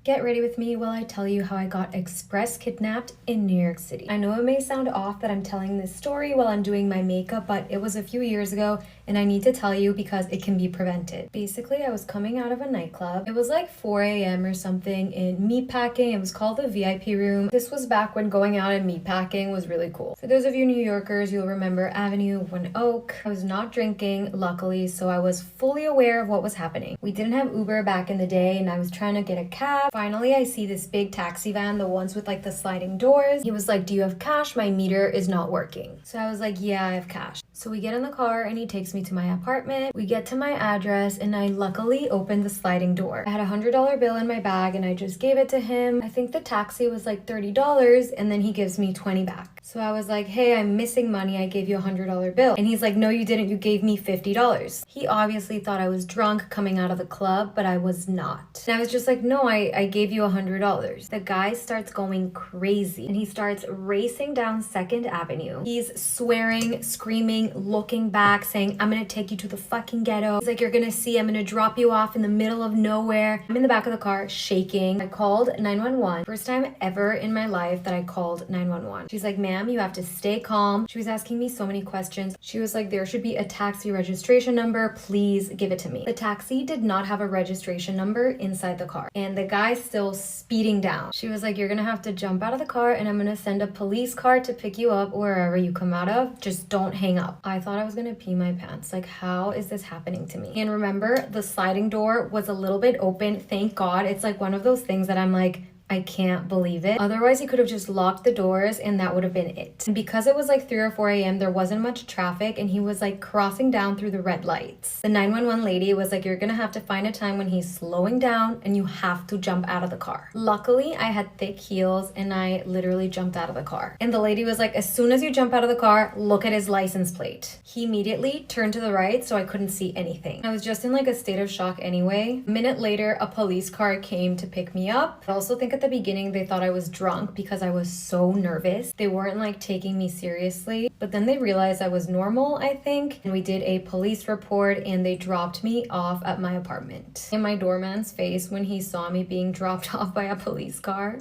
Get ready with me while I tell you how I got express kidnapped in New York City. I know it may sound off that I'm telling this story while I'm doing my makeup, but it was a few years ago and I need to tell you because it can be prevented. Basically, I was coming out of a nightclub. It was like 4 a.m. or something in meatpacking. It was called the VIP room. This was back when going out and meatpacking was really cool. For those of you New Yorkers, you'll remember Avenue One Oak. I was not drinking, luckily, so I was fully aware of what was happening. We didn't have Uber back in the day and I was trying to get a cab. Finally, I see this big taxi van, the ones with like the sliding doors. He was like, "Do you have cash? My meter is not working." So I was like, "Yeah, I have cash." So we get in the car and he takes me to my apartment. We get to my address and I luckily opened the sliding door. I had $100 bill in my bag and I just gave it to him. I think the taxi was like $30 and then he gives me 20 back. So I was like, "Hey, I'm missing money. I gave you a $100 bill." And he's like, "No, you didn't. You gave me $50. He obviously thought I was drunk coming out of the club, but I was not. And I was just like, "No, I gave you $100. The guy starts going crazy and he starts racing down 2nd Avenue. He's swearing, screaming, looking back, saying, "I'm gonna take you to the fucking ghetto." He's like, "You're gonna see, I'm gonna drop you off in the middle of nowhere." I'm in the back of the car shaking. I called 911. First time ever in my life that I called 911. She's like, "Ma'am, you have to stay calm." She was asking me so many questions. She was like, "There should be a taxi registration number. Please give it to me." The taxi did not have a registration number inside the car. And the guy still speeding down. She was like, "You're gonna have to jump out of the car and I'm gonna send a police car to pick you up wherever you come out of. Just don't hang up." I thought I was gonna pee my pants. Like, how is this happening to me? And remember, the sliding door was a little bit open. Thank God. It's like one of those things that I'm like, I can't believe it. Otherwise, he could have just locked the doors and that would have been it. And because it was like 3 or 4 a.m., there wasn't much traffic and he was like crossing down through the red lights. The 911 lady was like, "You're gonna have to find a time when he's slowing down and you have to jump out of the car." Luckily, I had thick heels and I literally jumped out of the car. And the lady was like, "As soon as you jump out of the car, look at his license plate." He immediately turned to the right so I couldn't see anything. I was just in like a state of shock anyway. A minute later, a police car came to pick me up. I also think at the beginning they thought I was drunk because I was so nervous. They weren't like taking me seriously, but then they realized I was normal, I think, and we did a police report and they dropped me off at my apartment. And my doorman's face when he saw me being dropped off by a police car.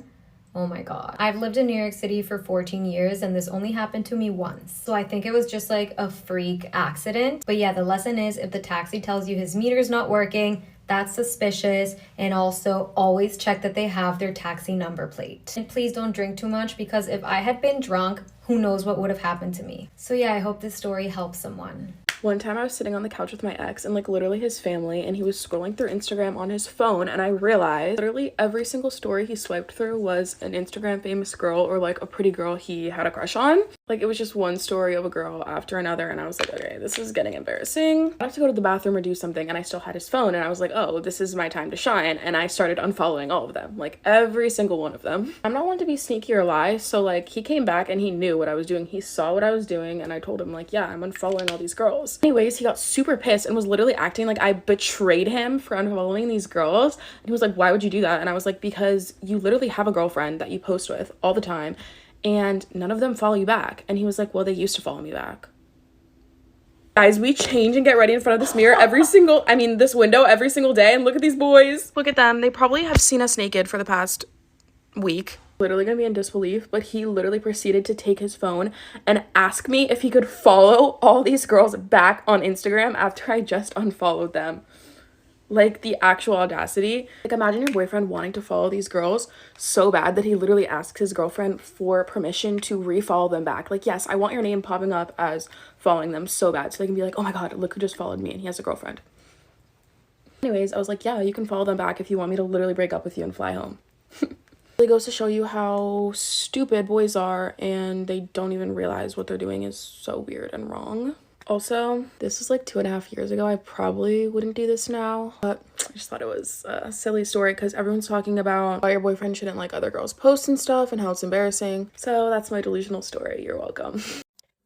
Oh my God. I've lived in New York City for 14 years and this only happened to me once. So I think it was just like a freak accident. But yeah, the lesson is if the taxi tells you his meter's not working, that's suspicious. And also always check that they have their taxi number plate. And please don't drink too much because if I had been drunk, who knows what would have happened to me. So yeah, I hope this story helps someone. One time I was sitting on the couch with my ex and like literally his family and he was scrolling through Instagram on his phone and I realized literally every single story he swiped through was an Instagram famous girl or like a pretty girl he had a crush on. Like it was just one story of a girl after another and I was like, okay, this is getting embarrassing. I have to go to the bathroom or do something and I still had his phone and I was like, oh, this is my time to shine, and I started unfollowing all of them, like every single one of them. I'm not one to be sneaky or lie, so like he came back and he knew what I was doing. He saw what I was doing and I told him like, yeah, I'm unfollowing all these girls. Anyways, he got super pissed and was literally acting like I betrayed him for unfollowing these girls. And he was like, "Why would you do that?" And I was like, "Because you literally have a girlfriend that you post with all the time and none of them follow you back." And he was like, "Well, they used to follow me back." Guys, we change and get ready in front of this mirror this window every single day, and look at these boys. Look at them. They probably have seen us naked for the past week. Literally gonna be in disbelief, but he literally proceeded to take his phone and ask me if he could follow all these girls back on Instagram after I just unfollowed them. Like, the actual audacity. Like, imagine your boyfriend wanting to follow these girls so bad that he literally asks his girlfriend for permission to refollow them back. Like, yes, I want your name popping up as following them so bad so they can be like, "Oh my God, look who just followed me," and he has a girlfriend. Anyways, I was like, yeah, you can follow them back if you want me to literally break up with you and fly home. It goes to show you how stupid boys are and they don't even realize what they're doing is so weird and wrong. Also, this was like 2.5 years ago. I probably wouldn't do this now, but I just thought it was a silly story because everyone's talking about why your boyfriend shouldn't like other girls' posts and stuff and how it's embarrassing. So that's my delusional story. You're welcome.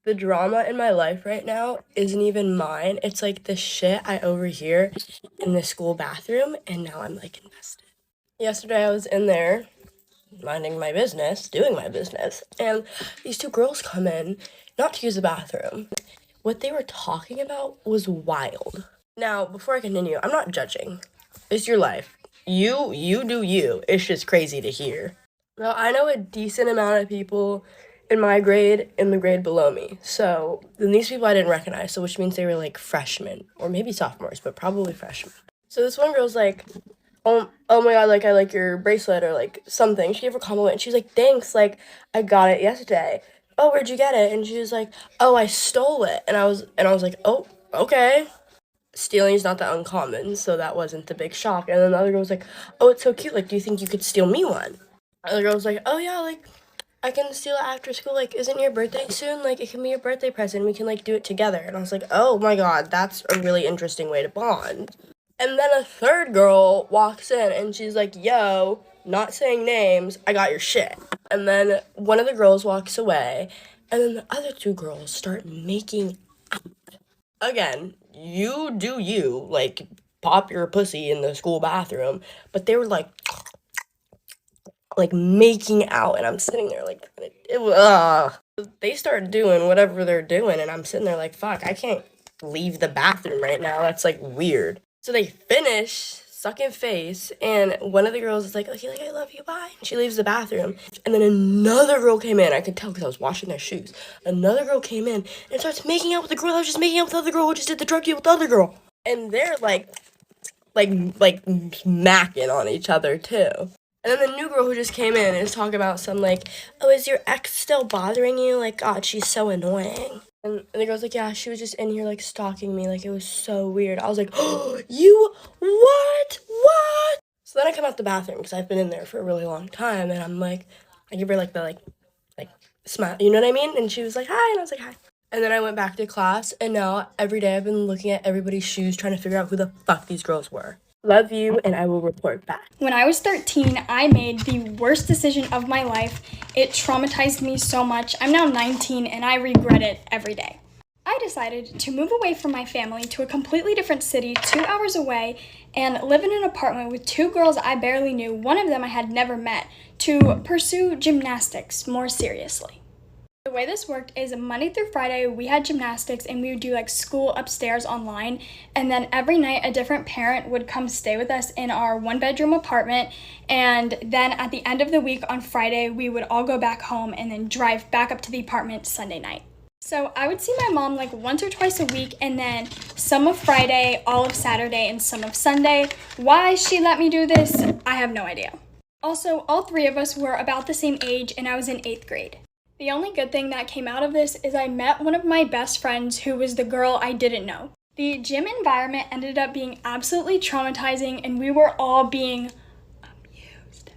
The drama in my life right now isn't even mine. It's like the shit I overhear in the school bathroom, and now I'm like invested. Yesterday I was in there minding my business, doing my business, and these two girls come in, not to use the bathroom. What they were talking about was wild. Now, before I continue, I'm not judging. It's your life. You do you. It's just crazy to hear. Now, I know a decent amount of people in my grade, in the grade below me. So, then these people I didn't recognize, so which means they were like freshmen or maybe sophomores, but probably freshmen. So this one girl's like, oh my god, like I like your bracelet or like something. She gave her a compliment and she's like, thanks, like I got it yesterday. Oh, where'd you get it? And she was like, oh, I stole it. And I was like, oh, okay. Stealing is not that uncommon, so that wasn't the big shock. And then the other girl was like, oh, it's so cute, like, do you think you could steal me one? The other girl was like, oh yeah, like I can steal it after school, like isn't your birthday soon? Like it can be your birthday present, we can like do it together. And I was like, oh my god, that's a really interesting way to bond. And then a third girl walks in and she's like, yo, not saying names, I got your shit. And then one of the girls walks away, and then the other two girls start making out. Again, you do you, like pop your pussy in the school bathroom, but they were like making out, and I'm sitting there like, they start doing whatever they're doing, and I'm sitting there like, fuck, I can't leave the bathroom right now. That's like weird. So they finish sucking face, and one of the girls is like, okay, like I love you, bye. And she leaves the bathroom, and then another girl came in. I could tell because I was washing their shoes. Another girl came in and starts making out with the girl that was just making out with the other girl who just did the drug deal with the other girl, and they're like smacking on each other too. And then the new girl who just came in is talking about some like, oh, is your ex still bothering you? Like, God, she's so annoying. And the girl's like, yeah, she was just in here like stalking me. Like, it was so weird. I was like, oh, you, what? So then I come out the bathroom because I've been in there for a really long time. And I'm like, I give her like the like smile, you know what I mean? And she was like, hi. And I was like, hi. And then I went back to class. And now every day I've been looking at everybody's shoes trying to figure out who the fuck these girls were. Love you, and I will report back. When I was 13, I made the worst decision of my life. It traumatized me so much. I'm now 19, and I regret it every day. I decided to move away from my family to a completely different city 2 hours away and live in an apartment with two girls I barely knew, one of them I had never met, to pursue gymnastics more seriously. The way this worked is Monday through Friday, we had gymnastics and we would do like school upstairs online. And then every night a different parent would come stay with us in our 1-bedroom apartment. And then at the end of the week on Friday, we would all go back home and then drive back up to the apartment Sunday night. So I would see my mom like once or twice a week, and then some of Friday, all of Saturday, and some of Sunday. Why she let me do this, I have no idea. Also, all three of us were about the same age and I was in 8th grade. The only good thing that came out of this is I met one of my best friends who was the girl I didn't know. The gym environment ended up being absolutely traumatizing and we were all being abused.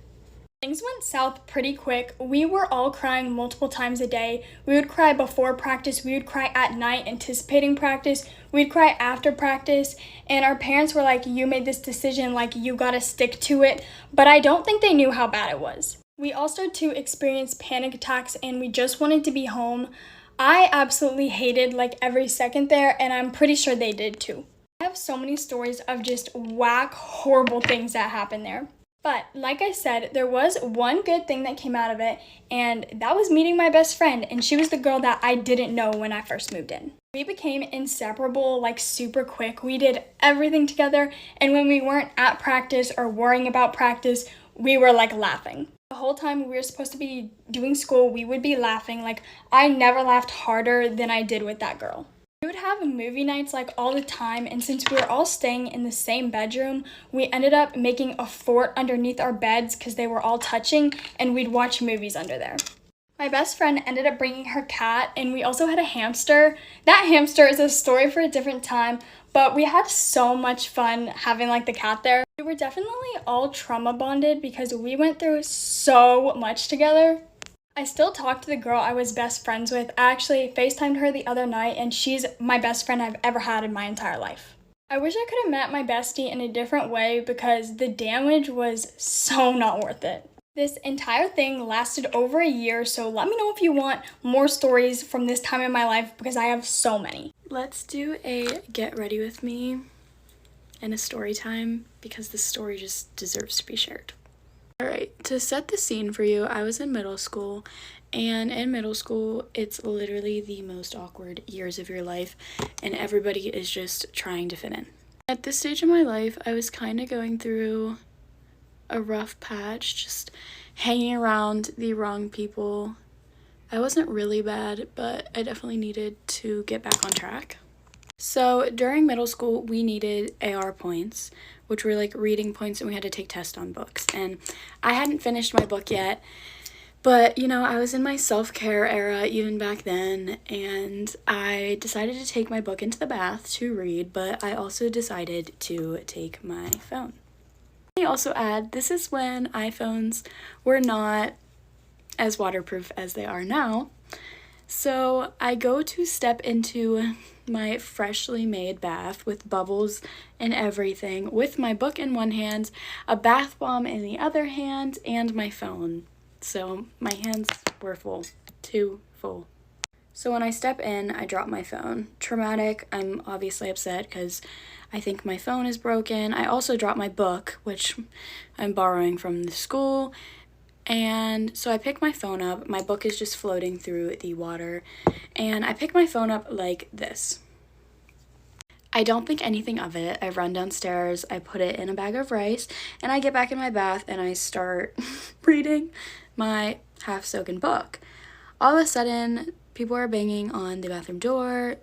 Things went south pretty quick. We were all crying multiple times a day. We would cry before practice, we would cry at night anticipating practice, we'd cry after practice, and our parents were like, you made this decision, like you gotta stick to it, but I don't think they knew how bad it was. We all started to experience panic attacks and we just wanted to be home. I absolutely hated like every second there, and I'm pretty sure they did too. I have so many stories of just whack, horrible things that happened there. But like I said, there was one good thing that came out of it, and that was meeting my best friend, and she was the girl that I didn't know when I first moved in. We became inseparable like super quick. We did everything together, and when we weren't at practice or worrying about practice, we were like laughing. The whole time we were supposed to be doing school, we would be laughing. Like, I never laughed harder than I did with that girl. We would have movie nights like all the time, and since we were all staying in the same bedroom, we ended up making a fort underneath our beds because they were all touching, and we'd watch movies under there. My best friend ended up bringing her cat, and we also had a hamster. That hamster is a story for a different time, but we had so much fun having like the cat there. We were definitely all trauma bonded because we went through so much together. I still talk to the girl I was best friends with. I actually FaceTimed her the other night, and she's my best friend I've ever had in my entire life. I wish I could have met my bestie in a different way because the damage was so not worth it. This entire thing lasted over a year, so let me know if you want more stories from this time in my life because I have so many. Let's do a get ready with me and a story time because this story just deserves to be shared. All right, to set the scene for you, I was in middle school, and in middle school, it's literally the most awkward years of your life, and everybody is just trying to fit in. At this stage of my life, I was kind of going through a rough patch, just hanging around the wrong people. I wasn't really bad, but I definitely needed to get back on track. So during middle school, we needed AR points, which were like reading points, and we had to take tests on books. And I hadn't finished my book yet, but you know, I was in my self-care era even back then, and I decided to take my book into the bath to read, but I also decided to take my phone. Let me also add, this is when iPhones were not as waterproof as they are now. So I go to step into my freshly made bath with bubbles and everything, with my book in one hand, a bath bomb in the other hand, and my phone. So my hands were full, too full. So when I step in, I drop my phone. Traumatic. I'm obviously upset because I think my phone is broken. I also dropped my book, which I'm borrowing from the school. And so I pick my phone up. My book is just floating through the water. And I pick my phone up like this. I don't think anything of it. I run downstairs, I put it in a bag of rice, and I get back in my bath and I start reading my half-soaken book. All of a sudden, people are banging on the bathroom door,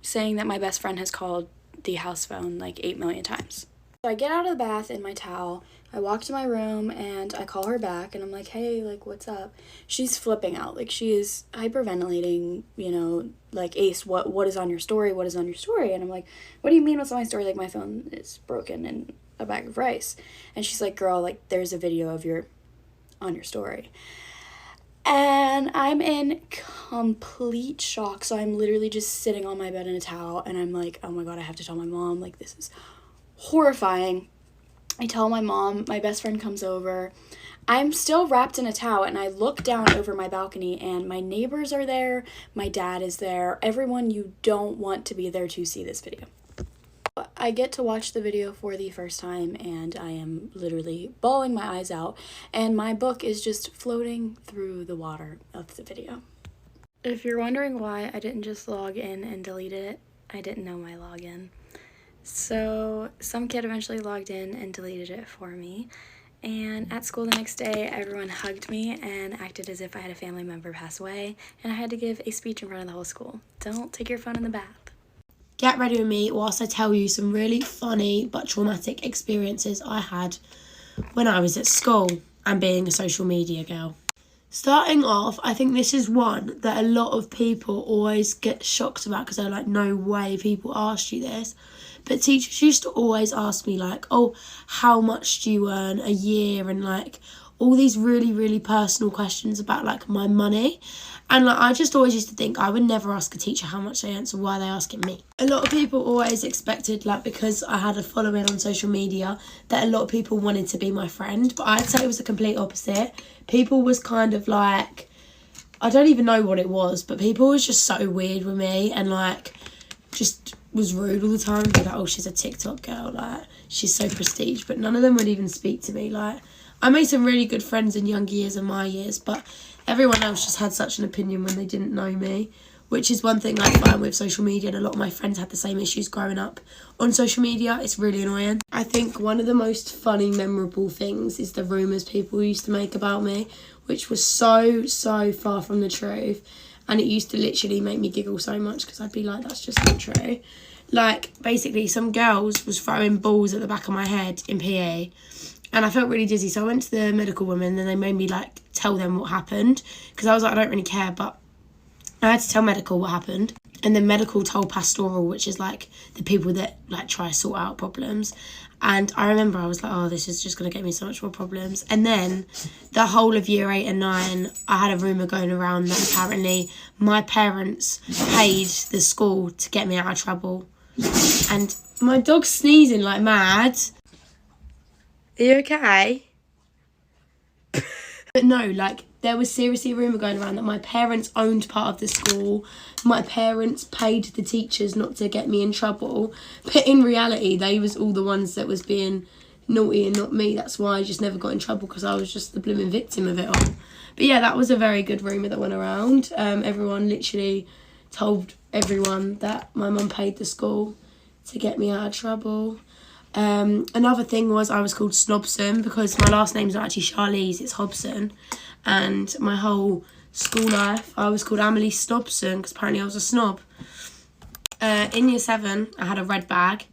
saying that my best friend has called the house phone like 8 million times. So I get out of the bath in my towel, I walk to my room, and I call her back, and I'm like, hey, like, what's up? She's flipping out, like, she is hyperventilating, you know, like, Ace, what is on your story? What is on your story? And I'm like, what do you mean what's on my story? Like, my phone is broken in a bag of rice. And she's like, girl, like, there's a video of on your story. And I'm in complete shock, so I'm literally just sitting on my bed in a towel, and I'm like, oh my god, I have to tell my mom, like, this is horrifying. I tell my mom, my best friend comes over. I'm still wrapped in a towel, and I look down over my balcony, and my neighbors are there, my dad is there, everyone you don't want to be there to see this video. I get to watch the video for the first time, and I am literally bawling my eyes out, and my book is just floating through the water of the video. If you're wondering why I didn't just log in and delete it, I didn't know my login. So some kid eventually logged in and deleted it for me, and at school the next day everyone hugged me and acted as if I had a family member pass away, and I had to give a speech in front of the whole school. Don't take your phone in the bath. Get ready with me whilst I tell you some really funny but traumatic experiences I had when I was at school and being a social media girl. Starting off, I think this is one that a lot of people always get shocked about because they're like, no way people asked you this. But teachers used to always ask me like, oh, how much do you earn a year? And like all these really, really personal questions about like my money. And like I just always used to think I would never ask a teacher how much they earn, so why are they asking me? A lot of people always expected, like, because I had a following on social media, that a lot of people wanted to be my friend. But I'd say it was the complete opposite. People was kind of like, I don't even know what it was, but people was just so weird with me and like just was rude all the time. They're like, oh, she's a TikTok girl, like she's so prestige. But none of them would even speak to me. Like I made some really good friends in younger years and my years, but everyone else just had such an opinion when they didn't know me, which is one thing I find with social media, and a lot of my friends had the same issues growing up on social media. It's really annoying. I think one of the most funny, memorable things is the rumours people used to make about me, which was so far from the truth, and it used to literally make me giggle so much because I'd be like, that's just not true. Like, basically, some girls was throwing balls at the back of my head in PE, and I felt really dizzy, so I went to the medical woman, and they made me like tell them what happened, because I was like, I don't really care, but I had to tell medical what happened. And then medical told pastoral, which is like the people that like try to sort out problems. And I remember I was like, oh, this is just going to get me so much more problems. And then the whole of year 8 and 9, I had a rumour going around that apparently my parents paid the school to get me out of trouble. And my dog's sneezing like mad. Are you okay? But no, like, there was seriously a rumour going around that my parents owned part of the school. My parents paid the teachers not to get me in trouble. But in reality, they was all the ones that was being naughty and not me. That's why I just never got in trouble, because I was just the blooming victim of it all. But yeah, that was a very good rumour that went around. Everyone literally told everyone that my mum paid the school to get me out of trouble. Another thing was I was called Snobson because my last name's not actually Charlize, it's Hobson. And my whole school life, I was called Amelie Snobson because apparently I was a snob. In year 7, I had a red bag.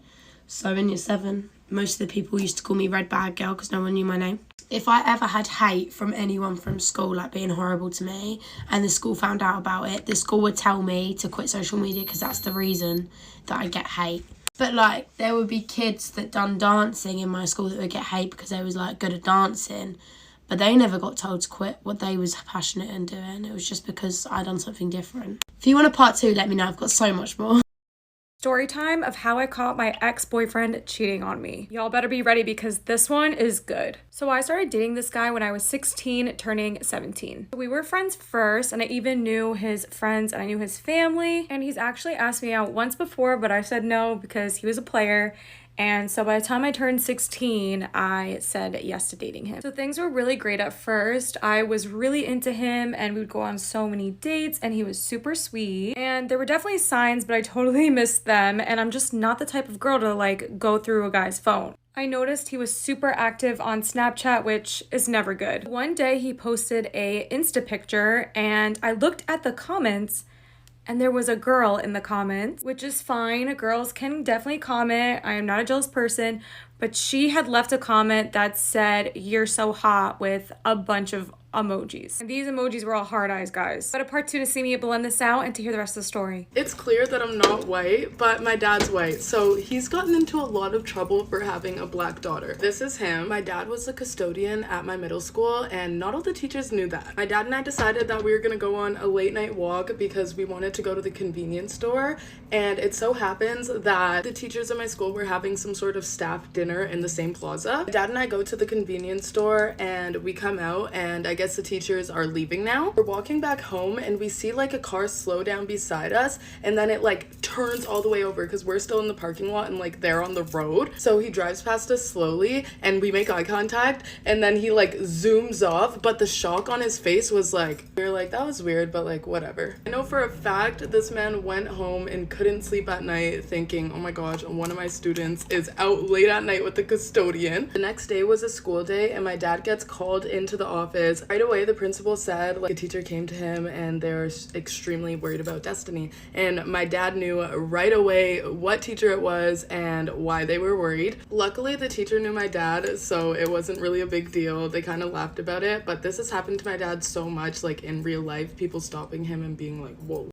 So in year 7, most of the people used to call me Red Bag Girl because no one knew my name. If I ever had hate from anyone from school, like being horrible to me, and the school found out about it, the school would tell me to quit social media because that's the reason that I get hate. But like, there would be kids that done dancing in my school that would get hate because they was like good at dancing, but they never got told to quit what they was passionate in doing. It was just because I done something different. If you want a part 2, let me know. I've got so much more. Story time of how I caught my ex-boyfriend cheating on me. Y'all better be ready because this one is good. So I started dating this guy when I was 16, turning 17. We were friends first, and I even knew his friends and I knew his family. And he's actually asked me out once before, but I said no because he was a player. And so by the time I turned 16, I said yes to dating him. So things were really great at first. I was really into him and we would go on so many dates and he was super sweet. And there were definitely signs, but I totally missed them. And I'm just not the type of girl to like go through a guy's phone. I noticed he was super active on Snapchat, which is never good. One day he posted a Insta picture and I looked at the comments and there was a girl in the comments, which is fine. Girls can definitely comment. I am not a jealous person, but she had left a comment that said, "You're so hot," with a bunch of emojis. And these emojis were all hard eyes, guys. But a part 2 to see me blend this out and to hear the rest of the story. It's clear that I'm not white, but my dad's white. So he's gotten into a lot of trouble for having a black daughter. This is him. My dad was the custodian at my middle school and not all the teachers knew that. My dad and I decided that we were gonna go on a late night walk because we wanted to go to the convenience store. And it so happens that the teachers at my school were having some sort of staff dinner in the same plaza. My dad and I go to the convenience store and we come out and I guess the teachers are leaving now. We're walking back home and we see like a car slow down beside us and then it like turns all the way over because we're still in the parking lot and like they're on the road. So he drives past us slowly and we make eye contact and then he like zooms off, but the shock on his face was like, we were like, that was weird, but like whatever. I know for a fact this man went home and couldn't sleep at night thinking, oh my gosh, one of my students is out late at night with the custodian. The next day was a school day and my dad gets called into the office. Right away the principal said like a teacher came to him and they're extremely worried about Destiny, and my dad knew right away what teacher it was and why they were worried. Luckily the teacher knew my dad, so it wasn't really a big deal. They kind of laughed about it, but this has happened to my dad so much, like in real life, people stopping him and being like, whoa.